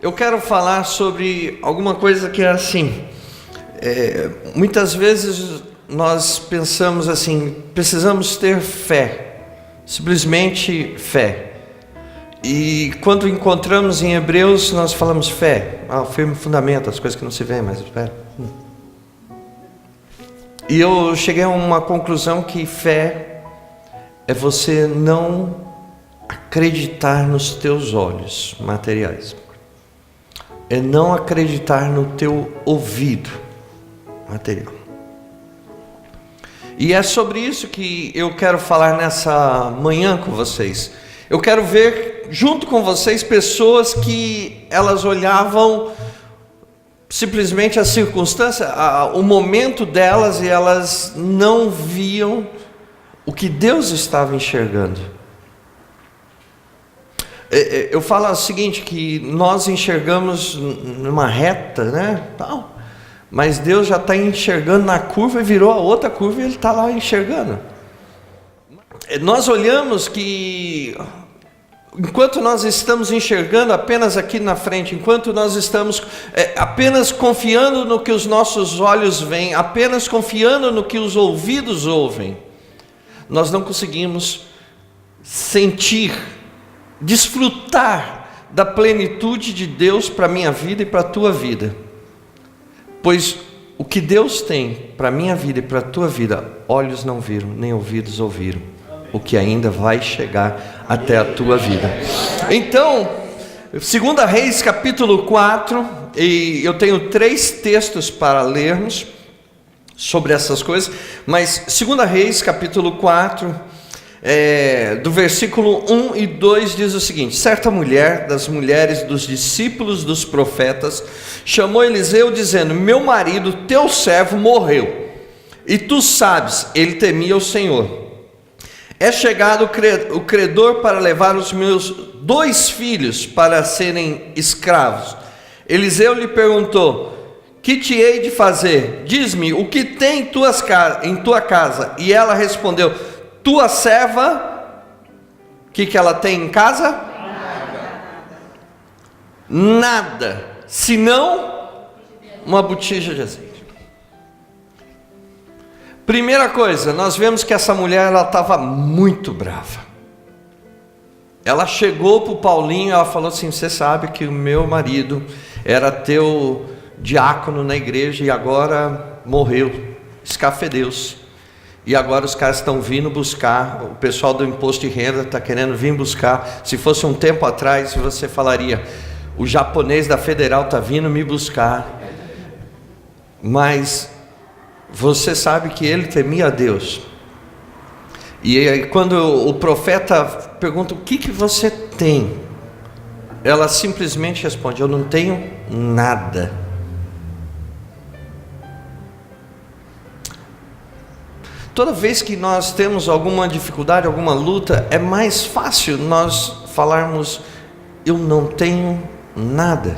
Eu quero falar sobre alguma coisa que é assim. Muitas vezes nós pensamos assim, precisamos ter fé, simplesmente fé. E quando encontramos em Hebreus, nós falamos fé, o firme fundamento, as coisas que não se veem, mas fé. E eu cheguei a uma conclusão que fé é você não acreditar nos teus olhos materiais. É não acreditar no teu ouvido material. E é sobre isso que eu quero falar nessa manhã com vocês. Eu quero ver junto com vocês pessoas que elas olhavam simplesmente a circunstância, o momento delas, e elas não viam o que Deus estava enxergando. Eu falo o seguinte, que nós enxergamos numa reta, né, tal, mas Deus já está enxergando na curva e virou a outra curva e Ele está lá enxergando. Nós olhamos que, enquanto nós estamos enxergando apenas aqui na frente, enquanto nós estamos apenas confiando no que os nossos olhos veem, apenas confiando no que os ouvidos ouvem, nós não conseguimos sentir, desfrutar da plenitude de Deus para a minha vida e para a tua vida. Pois o que Deus tem para a minha vida e para a tua vida, olhos não viram, nem ouvidos ouviram, o que ainda vai chegar até a tua vida. Então, 2 Reis capítulo 4, e eu tenho 3 textos para lermos sobre essas coisas, mas 2 Reis capítulo 4, do versículo 1 e 2 diz o seguinte: certa mulher das mulheres dos discípulos dos profetas chamou Eliseu dizendo: meu marido, teu servo, morreu, e tu sabes, ele temia o Senhor. É chegado o credor para levar os meus 2 filhos para serem escravos. Eliseu lhe perguntou: que te hei de fazer? Diz-me, o que tem em tua casa? E ela respondeu: tua serva, o que ela tem em casa? Nada, senão uma botija de azeite. Primeira coisa, nós vemos que essa mulher, ela estava muito brava. Ela chegou para o Paulinho, ela falou assim: você sabe que o meu marido era teu diácono na igreja e agora morreu, escafedeu-se. E agora os caras estão vindo buscar, o pessoal do imposto de renda está querendo vir buscar. Se fosse um tempo atrás, você falaria: o japonês da federal está vindo me buscar. Mas você sabe que ele temia a Deus. E aí, quando o profeta pergunta: o que você tem? Ela simplesmente responde: eu não tenho nada. Toda vez que nós temos alguma dificuldade, alguma luta, é mais fácil nós falarmos: eu não tenho nada.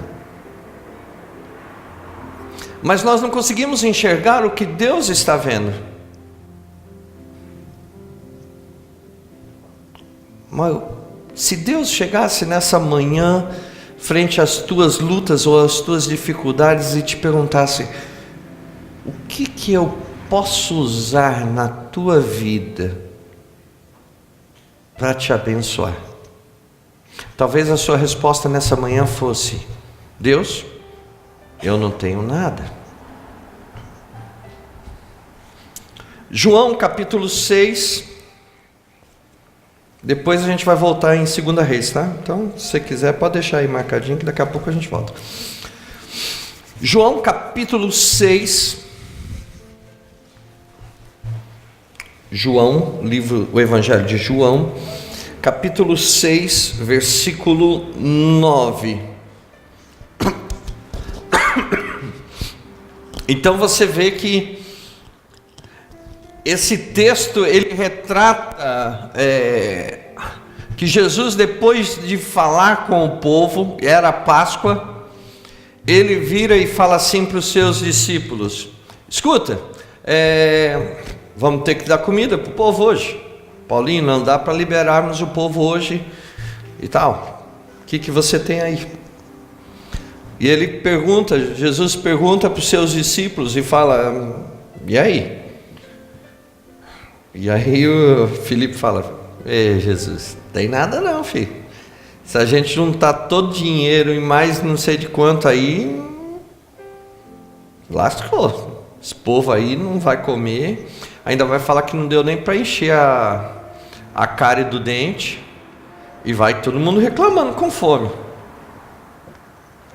Mas nós não conseguimos enxergar o que Deus está vendo. Mas se Deus chegasse nessa manhã, frente às tuas lutas ou às tuas dificuldades, e te perguntasse: o que eu posso usar na tua vida para te abençoar? Talvez a sua resposta nessa manhã fosse: Deus, eu não tenho nada. João capítulo 6, depois a gente vai voltar em 2 Reis, tá? Então, se você quiser, pode deixar aí marcadinho, que daqui a pouco a gente volta. João capítulo 6, João, o Evangelho de João, capítulo 6, versículo 9. Então você vê que esse texto, ele retrata que Jesus, depois de falar com o povo, era Páscoa, ele vira e fala assim para os seus discípulos: escuta, vamos ter que dar comida para o povo hoje. Paulinho, não dá para liberarmos o povo hoje e tal. O que você tem aí? E ele pergunta, Jesus pergunta para os seus discípulos e fala: e aí? E aí o Filipe fala: ei, Jesus, tem nada não, filho. Se a gente juntar todo o dinheiro e mais não sei de quanto aí, lascou. Esse povo aí não vai comer, ainda vai falar que não deu nem para encher a cárie do dente, e vai todo mundo reclamando com fome,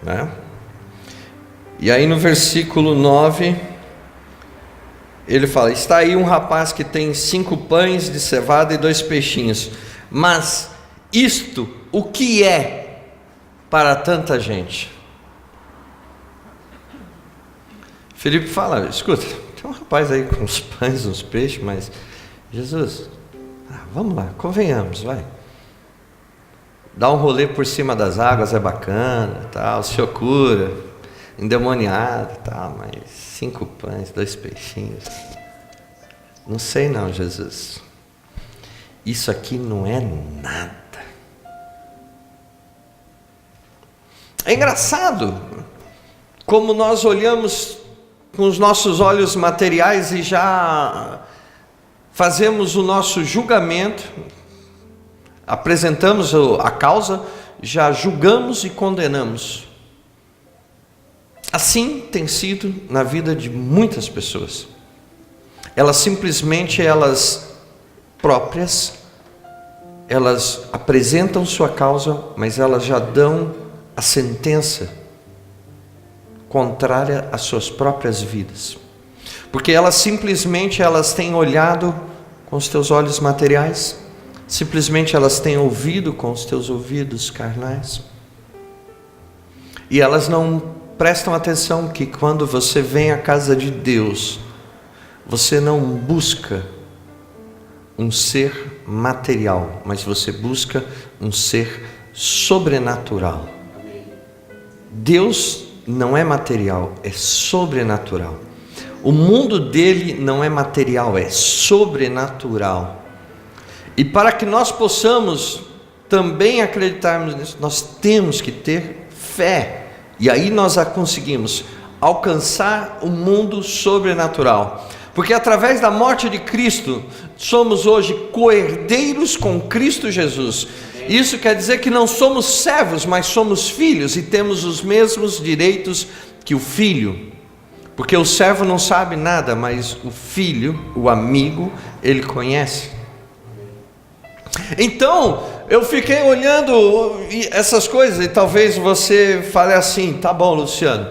né? E aí no versículo 9, ele fala: está aí um rapaz que tem 5 pães de cevada e 2 peixinhos, mas isto o que é para tanta gente? Filipe fala: escuta, tem um rapaz aí com uns pães, uns peixes, mas Jesus, vamos lá, convenhamos, vai. Dar um rolê por cima das águas é bacana, tal, o senhor cura, endemoniado, tal, mas 5 pães, 2 peixinhos, não sei não, Jesus. Isso aqui não é nada. É engraçado como nós olhamos com os nossos olhos materiais e já fazemos o nosso julgamento, apresentamos a causa, já julgamos e condenamos. Assim tem sido na vida de muitas pessoas. Elas próprias, elas apresentam sua causa, mas elas já dão a sentença contrária às suas próprias vidas, porque elas têm olhado com os teus olhos materiais, simplesmente elas têm ouvido com os teus ouvidos carnais, e elas não prestam atenção que quando você vem à casa de Deus, você não busca um ser material, mas você busca um ser sobrenatural. Deus não é material, é sobrenatural. O mundo dele não é material, é sobrenatural. E para que nós possamos também acreditarmos nisso, nós temos que ter fé. E aí nós conseguimos alcançar o mundo sobrenatural. Porque através da morte de Cristo, somos hoje co-herdeiros com Cristo Jesus. Isso quer dizer que não somos servos, mas somos filhos e temos os mesmos direitos que o filho. Porque o servo não sabe nada, mas o filho, o amigo, ele conhece. Então, eu fiquei olhando essas coisas e talvez você fale assim: tá bom, Luciano,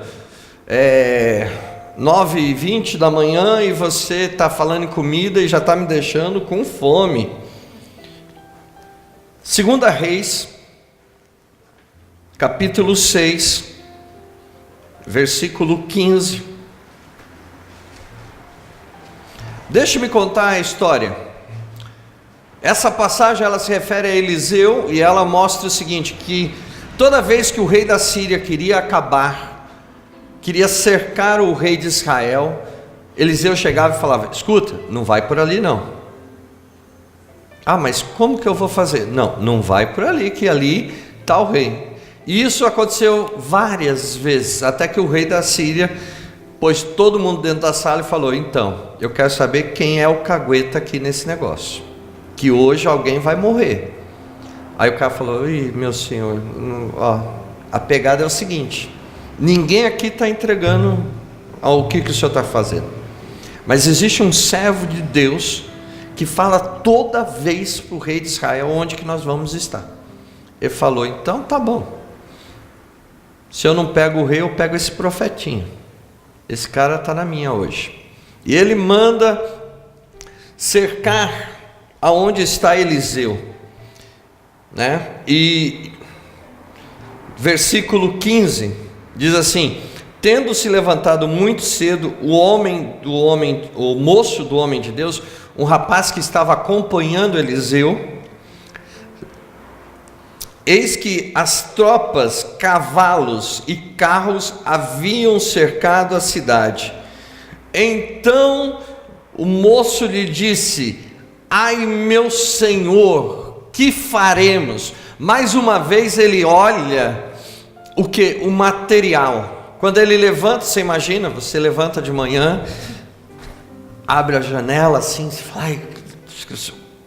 9h20 da manhã e você está falando em comida e já está me deixando com fome. 2 Reis, capítulo 6, versículo 15. Deixe-me contar a história. Essa passagem ela se refere a Eliseu e ela mostra o seguinte: que toda vez que o rei da Síria queria cercar o rei de Israel, Eliseu chegava e falava: escuta, não vai por ali não. Ah, mas como que eu vou fazer? Não vai por ali, que ali está o rei. E isso aconteceu várias vezes, até que o rei da Síria pôs todo mundo dentro da sala e falou: então, eu quero saber quem é o cagueta aqui nesse negócio, que hoje alguém vai morrer. Aí o cara falou: ih, meu senhor, a pegada é o seguinte: ninguém aqui está entregando o que o senhor está fazendo, mas existe um servo de Deus que fala toda vez para o rei de Israel onde que nós vamos estar. Ele falou: então tá bom, se eu não pego o rei, eu pego esse profetinho, esse cara está na minha hoje. E ele manda cercar aonde está Eliseu, né? E versículo 15 diz assim: tendo se levantado muito cedo, o moço do homem de Deus, um rapaz que estava acompanhando Eliseu, eis que as tropas, cavalos e carros haviam cercado a cidade. Então o moço lhe disse: ai, meu senhor, que faremos? Mais uma vez ele olha o que? O material. Quando ele levanta, você imagina, você levanta de manhã, abre a janela assim, você fala, ai,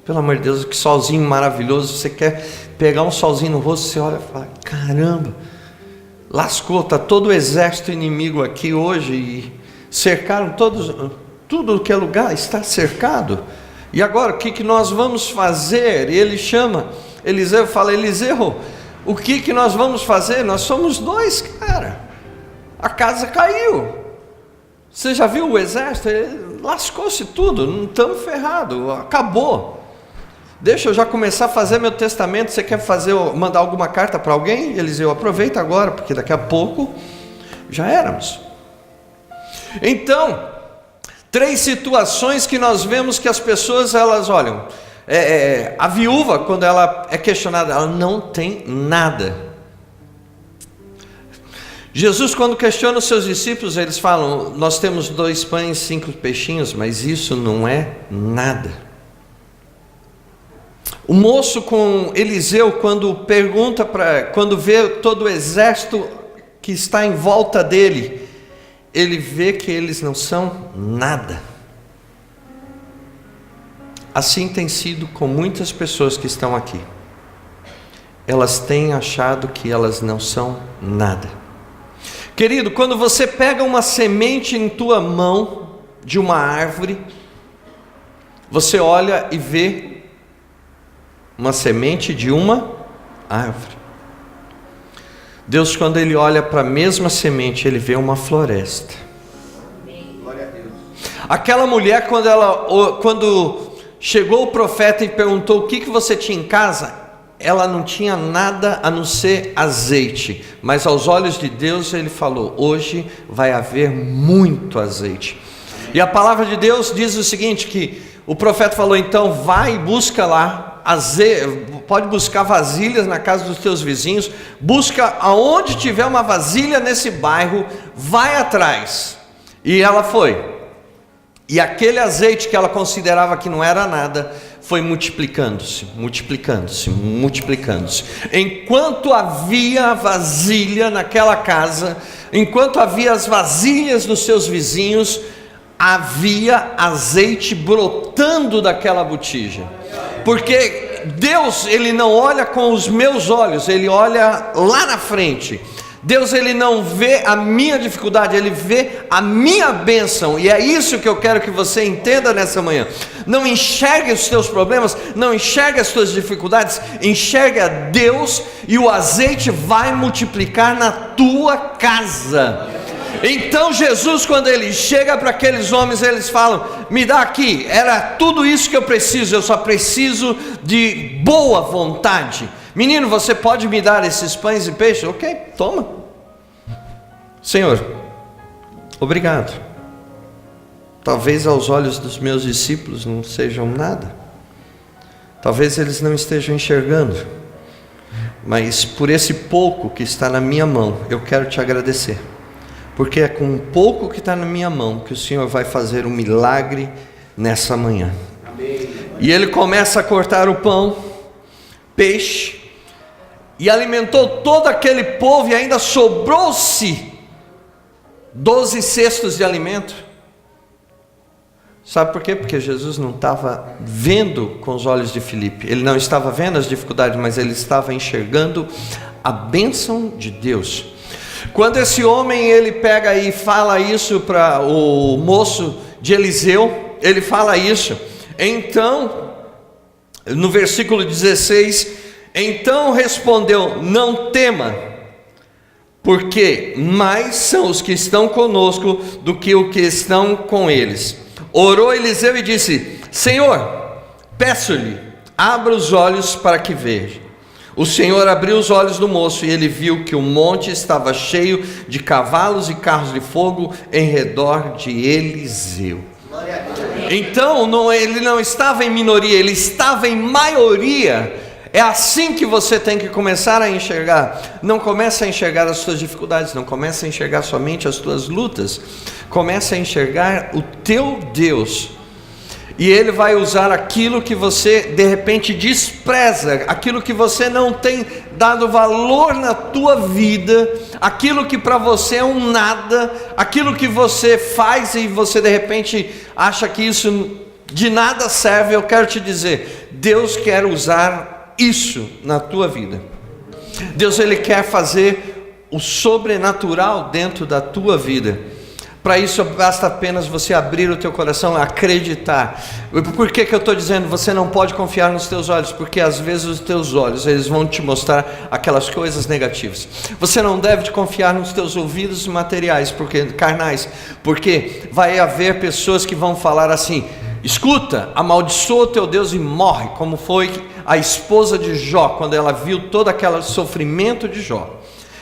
pelo amor de Deus, que solzinho maravilhoso, você quer pegar um solzinho no rosto, você olha e fala, caramba, lascou, está todo o exército inimigo aqui hoje, e cercaram tudo que é lugar, está cercado, e agora o que nós vamos fazer? E ele chama Eliseu, fala, Eliseu, o que nós vamos fazer? Nós somos dois, cara, a casa caiu, você já viu o exército? Lascou-se tudo, não estamos ferrados, acabou. Deixa eu já começar a fazer meu testamento. Você quer mandar alguma carta para alguém? Eliseu, aproveita agora, porque daqui a pouco já éramos. Então, 3 situações que nós vemos que as pessoas, elas olham. A viúva, quando ela é questionada, ela não tem nada. Jesus, quando questiona os seus discípulos, eles falam, nós temos 2 pães, 5 peixinhos, mas isso não é nada. O moço com Eliseu, quando vê todo o exército que está em volta dele, ele vê que eles não são nada. Assim tem sido com muitas pessoas que estão aqui. Elas têm achado que elas não são nada. Querido, quando você pega uma semente em tua mão de uma árvore, você olha e vê uma semente de uma árvore. Deus, quando Ele olha para a mesma semente, Ele vê uma floresta. Glória a Deus. Aquela mulher, quando chegou o profeta e perguntou o que você tinha em casa, ela não tinha nada a não ser azeite, mas aos olhos de Deus Ele falou, hoje vai haver muito azeite. E a palavra de Deus diz o seguinte, que o profeta falou, então vai e busca lá, pode buscar vasilhas na casa dos teus vizinhos, busca aonde tiver uma vasilha nesse bairro, vai atrás. E ela foi, e aquele azeite que ela considerava que não era nada, foi multiplicando-se. Enquanto havia vasilha naquela casa, enquanto havia as vasilhas dos seus vizinhos, havia azeite brotando daquela botija. Porque Deus, Ele não olha com os meus olhos, Ele olha lá na frente. Deus, Ele não vê a minha dificuldade, Ele vê a minha bênção. E é isso que eu quero que você entenda nessa manhã. Não enxergue os teus problemas, não enxergue as tuas dificuldades, enxergue a Deus, e o azeite vai multiplicar na tua casa. Então Jesus, quando Ele chega para aqueles homens, eles falam, me dá aqui, era tudo isso que eu preciso, eu só preciso de boa vontade. Menino, você pode me dar esses pães e peixes? Ok, toma. Senhor, obrigado. Talvez aos olhos dos meus discípulos não sejam nada, talvez eles não estejam enxergando, mas por esse pouco que está na minha mão, eu quero te agradecer. Porque é com o pouco que está na minha mão que o Senhor vai fazer um milagre nessa manhã. Amém. E ele começa a cortar o pão, peixe, e alimentou todo aquele povo, e ainda sobrou-se 12 cestos de alimento. Sabe por quê? Porque Jesus não estava vendo com os olhos de Filipe, ele não estava vendo as dificuldades, mas ele estava enxergando a bênção de Deus. Quando esse homem, ele pega e fala isso para o moço de Eliseu, ele fala isso, então, no versículo 16, então respondeu, não tema, porque mais são os que estão conosco do que os que estão com eles. Orou Eliseu e disse, Senhor, peço-lhe, abra os olhos para que veja. O Senhor abriu os olhos do moço e ele viu que o monte estava cheio de cavalos e carros de fogo em redor de Eliseu. Então ele não estava em minoria, ele estava em maioria. É assim que você tem que começar a enxergar. Não comece a enxergar as suas dificuldades, não comece a enxergar somente as tuas lutas, comece a enxergar o teu Deus. E Ele vai usar aquilo que você de repente despreza, aquilo que você não tem dado valor na tua vida, aquilo que para você é um nada, aquilo que você faz e você de repente acha que isso de nada serve. Eu quero te dizer, Deus quer usar isso na tua vida. Deus, Ele quer fazer o sobrenatural dentro da tua vida. Para isso basta apenas você abrir o teu coração, acreditar. Por que eu estou dizendo você não pode confiar nos teus olhos? Porque às vezes os teus olhos eles vão te mostrar aquelas coisas negativas. Você não deve confiar nos teus ouvidos materiais, carnais, porque vai haver pessoas que vão falar assim: escuta, amaldiçoa o teu Deus e morre, como foi a esposa de Jó, quando ela viu todo aquele sofrimento de Jó.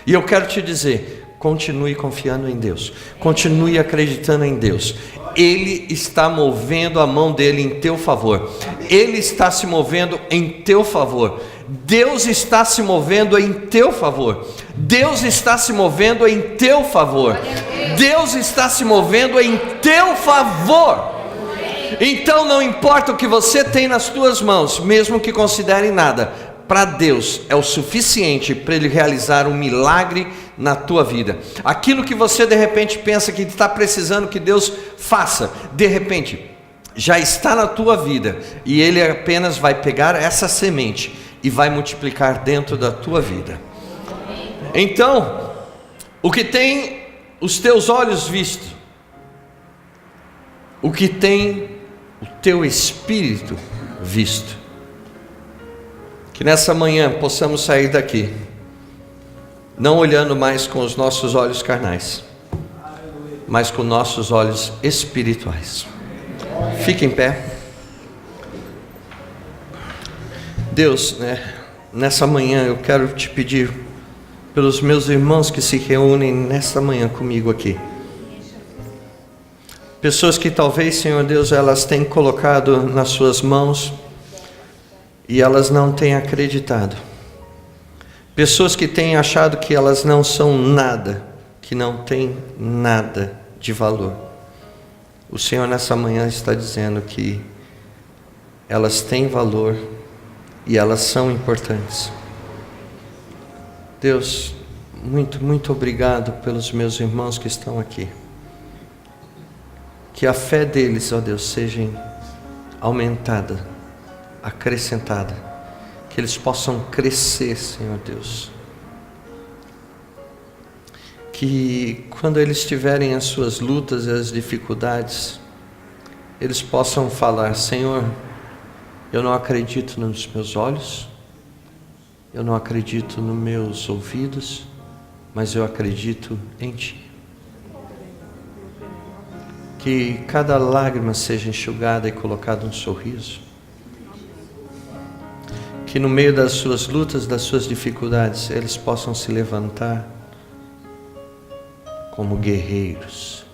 E eu quero te dizer, continue confiando em Deus, continue acreditando em Deus. Ele está movendo a mão dele em teu favor, Ele está se movendo em teu favor. Deus está se movendo em teu favor, Deus está se movendo em teu favor, Deus está se movendo em teu favor. Então não importa o que você tem nas tuas mãos, mesmo que considere nada, para Deus é o suficiente para Ele realizar um milagre na tua vida. Aquilo que você de repente pensa que está precisando que Deus faça, de repente já está na tua vida, e Ele apenas vai pegar essa semente e vai multiplicar dentro da tua vida. Então, o que tem os teus olhos visto, o que tem o teu espírito visto, que nessa manhã possamos sair daqui não olhando mais com os nossos olhos carnais, mas com nossos olhos espirituais. Fique em pé. Deus, nessa manhã eu quero te pedir pelos meus irmãos que se reúnem nessa manhã comigo aqui, pessoas que talvez, Senhor Deus, elas têm colocado nas suas mãos e elas não têm acreditado. Pessoas que têm achado que elas não são nada, que não têm nada de valor. O Senhor nessa manhã está dizendo que elas têm valor e elas são importantes. Deus, muito obrigado pelos meus irmãos que estão aqui. Que a fé deles, ó Deus, seja aumentada, acrescentada, que eles possam crescer, Senhor Deus. Que quando eles tiverem as suas lutas e as dificuldades, eles possam falar: Senhor, eu não acredito nos meus olhos, eu não acredito nos meus ouvidos, mas eu acredito em Ti. Que cada lágrima seja enxugada e colocada um sorriso. Que no meio das suas lutas, das suas dificuldades, eles possam se levantar como guerreiros.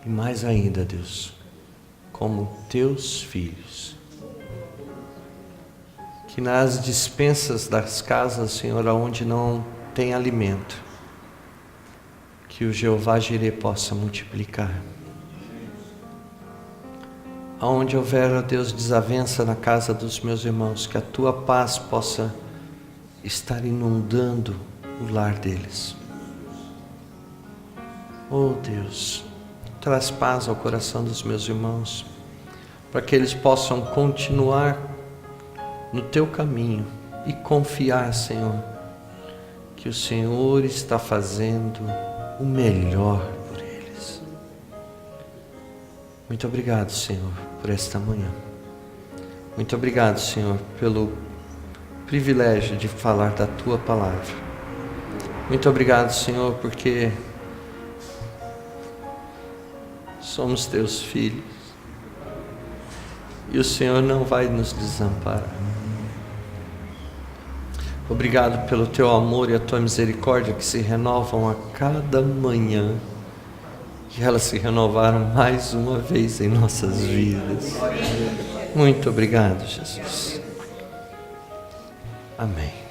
E mais ainda, Deus, como Teus filhos. Que nas despensas das casas, Senhor, onde não tem alimento, que o Jeová Jireh possa multiplicar. Aonde houver, ó Deus, desavença na casa dos meus irmãos, que a Tua paz possa estar inundando o lar deles. Oh Deus, traz paz ao coração dos meus irmãos, para que eles possam continuar no Teu caminho e confiar, Senhor, que o Senhor está fazendo o melhor por eles. Muito obrigado, Senhor, por esta manhã. Muito obrigado, Senhor, pelo privilégio de falar da Tua palavra. Muito obrigado, Senhor, porque somos Teus filhos e o Senhor não vai nos desamparar. Obrigado pelo Teu amor e a Tua misericórdia que se renovam a cada manhã. E elas se renovaram mais uma vez em nossas vidas. Muito obrigado, Jesus. Amém.